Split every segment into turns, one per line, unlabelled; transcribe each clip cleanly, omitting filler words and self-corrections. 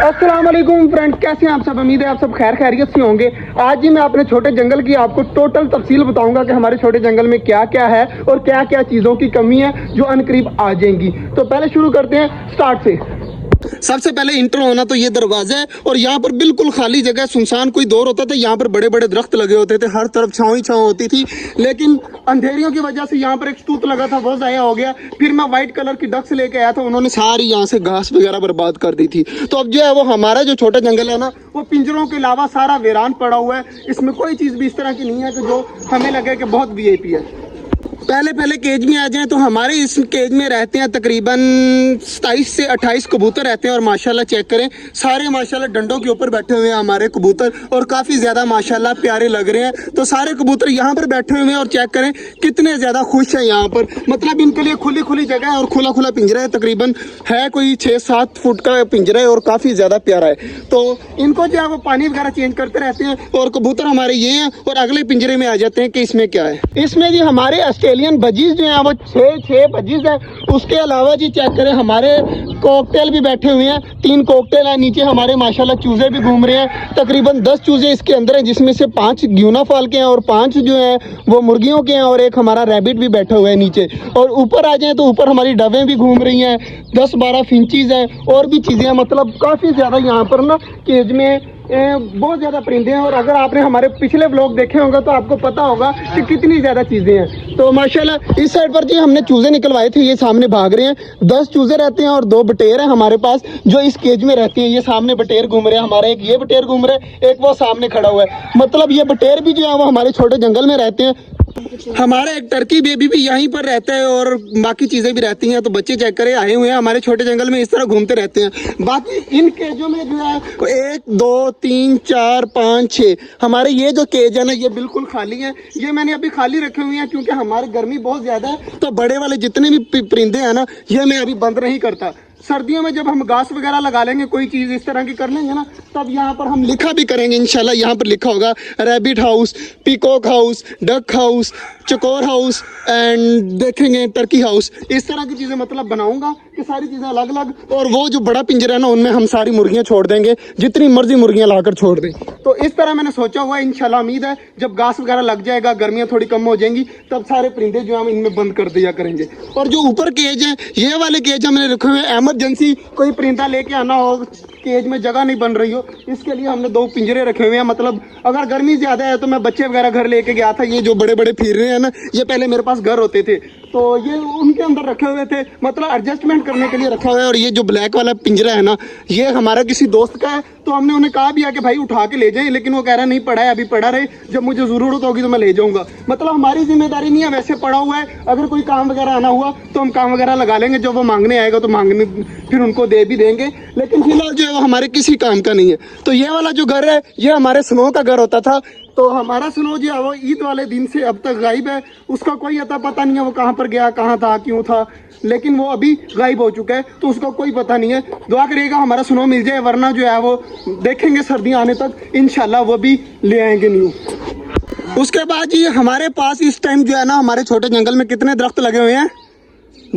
अस्सलाम वालेकुम फ्रेंड, कैसे हैं आप सब। उम्मीद है आप सब खैर खैरियत से होंगे। आज ही मैं अपने छोटे जंगल की आपको टोटल तफसील बताऊंगा कि हमारे छोटे जंगल में क्या क्या है और क्या क्या चीज़ों की कमी है जो अनकरीब आ जाएंगी। तो पहले शुरू करते हैं स्टार्ट से। सबसे पहले इंटर होना तो ये दरवाजा है और यहाँ पर बिल्कुल खाली जगह, सुनसान कोई दौर होता था। यहाँ पर बड़े बड़े दरख्त लगे होते थे, हर तरफ छाँव ही छाँव होती थी, लेकिन अंधेरियों की वजह से यहाँ पर एक स्तूत लगा था, वो ज़ाया हो गया। फिर मैं व्हाइट कलर की डक्स लेके आया था, उन्होंने सारी यहाँ से घास वगैरह बर्बाद कर दी थी। तो अब जो है वो हमारा जो छोटा जंगल है ना, वो पिंजरों के अलावा सारा वीरान पड़ा हुआ है। इसमें कोई चीज़ भी इस तरह की नहीं है कि जो हमें लगे कि बहुत वीआईपी है। पहले केज में आ जाएं तो हमारे इस केज में रहते हैं तकरीबन 27 से 28 कबूतर रहते हैं। और माशाल्लाह चेक करें, सारे माशाल्लाह डंडों के ऊपर बैठे हुए हैं हमारे कबूतर और काफ़ी ज़्यादा माशाल्लाह प्यारे लग रहे हैं। तो सारे कबूतर यहाँ पर बैठे हुए हैं और चेक करें कितने ज़्यादा खुश हैं यहाँ पर। मतलब इनके लिए खुली खुली जगह है और खुला खुला पिंजरा है, तकरीबन है कोई 6-7 फुट का पिंजरा है और काफ़ी ज़्यादा प्यारा है। तो इनको जो है वो पानी वगैरह चेंज करते रहते हैं। और कबूतर हमारे ये हैं और अगले पिंजरे में आ जाते हैं कि इसमें क्या है। इसमें जी हमारे ऑस्ट्रेलियन बजीज जो है वो 6 बजीज है। उसके अलावा जी चेक करें, हमारे कॉकटेल भी बैठे हुए हैं, 3 कॉकटेल है। नीचे हमारे माशाल्लाह चूजे भी घूम रहे हैं, तकरीबन 10 चूजे इसके अंदर हैं, जिसमें से 5 ग्यूना फॉल के हैं और 5 जो हैं वो मुर्गियों के हैं और एक हमारा रैबिट भी बैठा हुआ है नीचे। और ऊपर आ जाए तो ऊपर हमारी डवें भी घूम रही हैं, 10-12 फिंचीज हैं और भी चीज़ें हैं। मतलब काफ़ी ज़्यादा यहाँ पर ना केज में बहुत ज़्यादा परिंदे हैं। और अगर आपने हमारे पिछले व्लॉग देखे होंगे तो आपको पता होगा कि कितनी ज़्यादा चीज़ें हैं। तो माशाल्लाह इस साइड पर जी हमने चूज़े निकलवाए थे, ये सामने भाग रहे हैं। 10 चूज़े रहते हैं और 2 बटेर हैं हमारे पास जो इस केज में रहती हैं। ये सामने बटेर घूम रहे हैं हमारे, एक ये बटेर घूम रहे हैं, एक वो सामने खड़ा हुआ है। मतलब ये बटेर भी जो है वो हमारे छोटे जंगल में रहते हैं। हमारा एक टर्की बेबी भी यहीं पर रहता है और बाकी चीज़ें भी रहती हैं। तो बच्चे चेक करें आए हुए हैं हमारे छोटे जंगल में, इस तरह घूमते रहते हैं। बाकी इन केजों में जो है 1 2 3 4 5 6 हमारे ये जो केज है ना ये बिल्कुल खाली है। ये मैंने अभी खाली रखे हुए हैं क्योंकि हमारी गर्मी बहुत ज़्यादा है। तो बड़े वाले जितने भी परिंदे हैं ना ये मैं अभी बंद नहीं करता। सर्दियों में जब हम घास वगैरह लगा लेंगे, कोई चीज़ इस तरह की कर लेंगे ना, तब यहाँ पर हम लिखा भी करेंगे इंशाल्लाह। यहाँ पर लिखा होगा rabbit house, peacock house, duck house, चकोर हाउस एंड देखेंगे टर्की हाउस। इस तरह की चीज़ें मतलब बनाऊंगा कि सारी चीज़ें अलग अलग। और वो जो बड़ा पिंजरा है ना उनमें हम सारी मुर्गियाँ छोड़ देंगे, जितनी मर्जी मुर्गियाँ लाकर छोड़ दें। तो इस तरह मैंने सोचा हुआ है। इंशाल्लाह उम्मीद है जब घास वगैरह लग जाएगा, गर्मियाँ थोड़ी कम हो जाएंगी, तब सारे परिंदे जो हम इनमें बंद कर दिया करेंगे। और जो ऊपर केज है, ये वाले केज हमने रखे हुए हैं, एमरजेंसी कोई परिंदा लेके आना हो, केज में जगह नहीं बन रही हो, इसके लिए हमने 2 पिंजरे रखे हुए हैं। मतलब अगर गर्मी ज़्यादा है तो मैं बच्चे वगैरह घर लेके गया था, ये जो बड़े बड़े फिर रहे हैं ना, ये पहले मेरे पास घर होते थे तो ये उनके अंदर रखे हुए थे, मतलब एडजस्टमेंट करने के लिए रखा हुआ है। और ये जो ब्लैक वाला पिंजरा है ना, ये हमारा किसी दोस्त का है। तो हमने उन्हें कहा भी है कि भाई उठा के ले जाएं, लेकिन वो कह रहा है नहीं पड़ा है, अभी पड़ा रहे, जब मुझे ज़रूरत होगी तो मैं ले जाऊंगा। मतलब हमारी जिम्मेदारी नहीं है, वैसे पड़ा हुआ है। अगर कोई काम वगैरह आना हुआ तो हम काम वगैरह लगा लेंगे, जब वो मांगने आएगा तो मांगने फिर उनको दे भी देंगे। लेकिन फिलहाल जो है वो हमारे किसी काम का नहीं है। तो ये वाला जो घर है ये हमारे स्नो का घर होता था। तो हमारा स्नो जो है वो ईद वाले दिन से अब तक गायब है। उसका कोई अता पता नहीं है, वो कहाँ पर गया, कहाँ था, क्यों था, लेकिन वो अभी गायब हो चुका है। तो उसका कोई पता नहीं है। दुआ करिएगा हमारा स्नो मिल जाए, वरना जो है वो देखेंगे सर्दियाँ आने तक इंशाल्लाह वो भी ले आएंगे न्यू। उसके बाद जी हमारे पास इस टाइम जो है ना हमारे छोटे जंगल में कितने दरख्त लगे हुए हैं,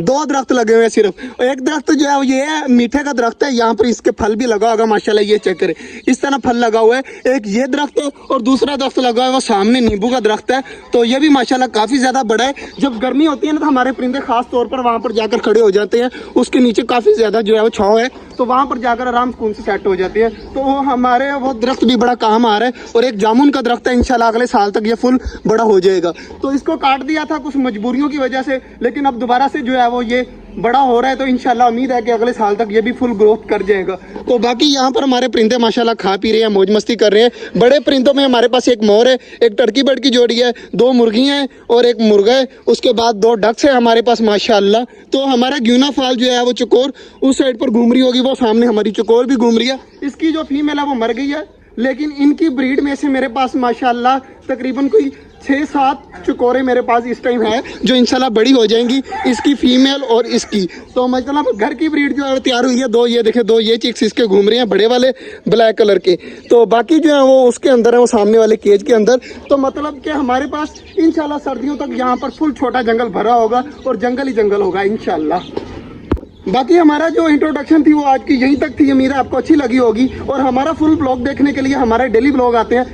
2 दरख्त लगे हुए हैं सिर्फ। एक दरख्त जो है ये है मीठे का दरख्त है, यहाँ पर इसके फल भी लगा होगा माशाल्लाह, ये चेक करें इस तरह फल लगा हुआ है। एक ये दरख्त है और दूसरा दरख्त लगा हुआ है वो सामने नींबू का दरख्त है। तो ये भी माशाल्लाह काफ़ी ज़्यादा बड़ा है। जब गर्मी होती है ना तो हमारे परिंदे खास तौर पर वहाँ पर जाकर खड़े हो जाते हैं, उसके नीचे काफ़ी ज़्यादा जो है वो छाँव है, तो वहाँ पर जाकर आराम सुकून से सेट हो जाते हैं। तो वो हमारे वो दरख्त भी बड़ा काम आ रहा है। और एक जामुन का दरख्त है, इंशाल्लाह अगले साल तक ये फुल बड़ा हो जाएगा। तो इसको काट दिया था कुछ मजबूरियों की वजह से, लेकिन अब दोबारा से जो है वो ये बड़ा हो रहा है। तो इंशाल्लाह उम्मीद है कि अगले साल तक ये भी फुल ग्रोथ कर जाएगा। तो बाकी यहाँ पर हमारे परिंदे माशाल्लाह खा पी रहे हैं, मौज मस्ती कर रहे हैं। बड़े परिंदों में हमारे पास एक मोर है, एक टर्की बर्ड की जोड़ी है, 2 मुर्गियाँ हैं और एक मुर्गा है। उसके बाद 2 डक्स है हमारे पास माशाल्लाह। तो हमारा ग्यूना फॉल जो है वो चकोर उस साइड पर घूम रही होगी, वो सामने हमारी चकोर भी घूम रही है। इसकी जो फीमेल है वो मर गई है, लेकिन इनकी ब्रीड में से मेरे पास माशाल्लाह तकरीबन कोई 6-7 चकोरे मेरे पास इस टाइम है, जो इंशाल्लाह बड़ी हो जाएंगी, इसकी फीमेल और इसकी। तो मतलब घर की ब्रीड जो है तैयार हुई है। 2 ये देखे, 2 ये चिक्स इसके घूम रहे हैं, बड़े वाले ब्लैक कलर के। तो बाकी जो है वो उसके अंदर है, वो सामने वाले केज के अंदर। तो मतलब कि हमारे पास इंशाल्लाह सर्दियों तक यहाँ पर फुल छोटा जंगल भरा होगा और जंगल ही जंगल होगा इंशाल्लाह। बाकी हमारा जो इंट्रोडक्शन थी वो आज की यहीं तक थी। उम्मीद है आपको अच्छी लगी होगी और हमारा फुल ब्लॉग देखने के लिए हमारे डेली ब्लॉग आते हैं,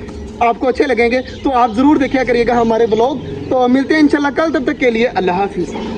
आपको अच्छे लगेंगे तो आप जरूर देखिया करिएगा हमारे ब्लॉग। तो मिलते हैं इंशाल्लाह कल, तब तक के लिए अल्लाह हाफिज़।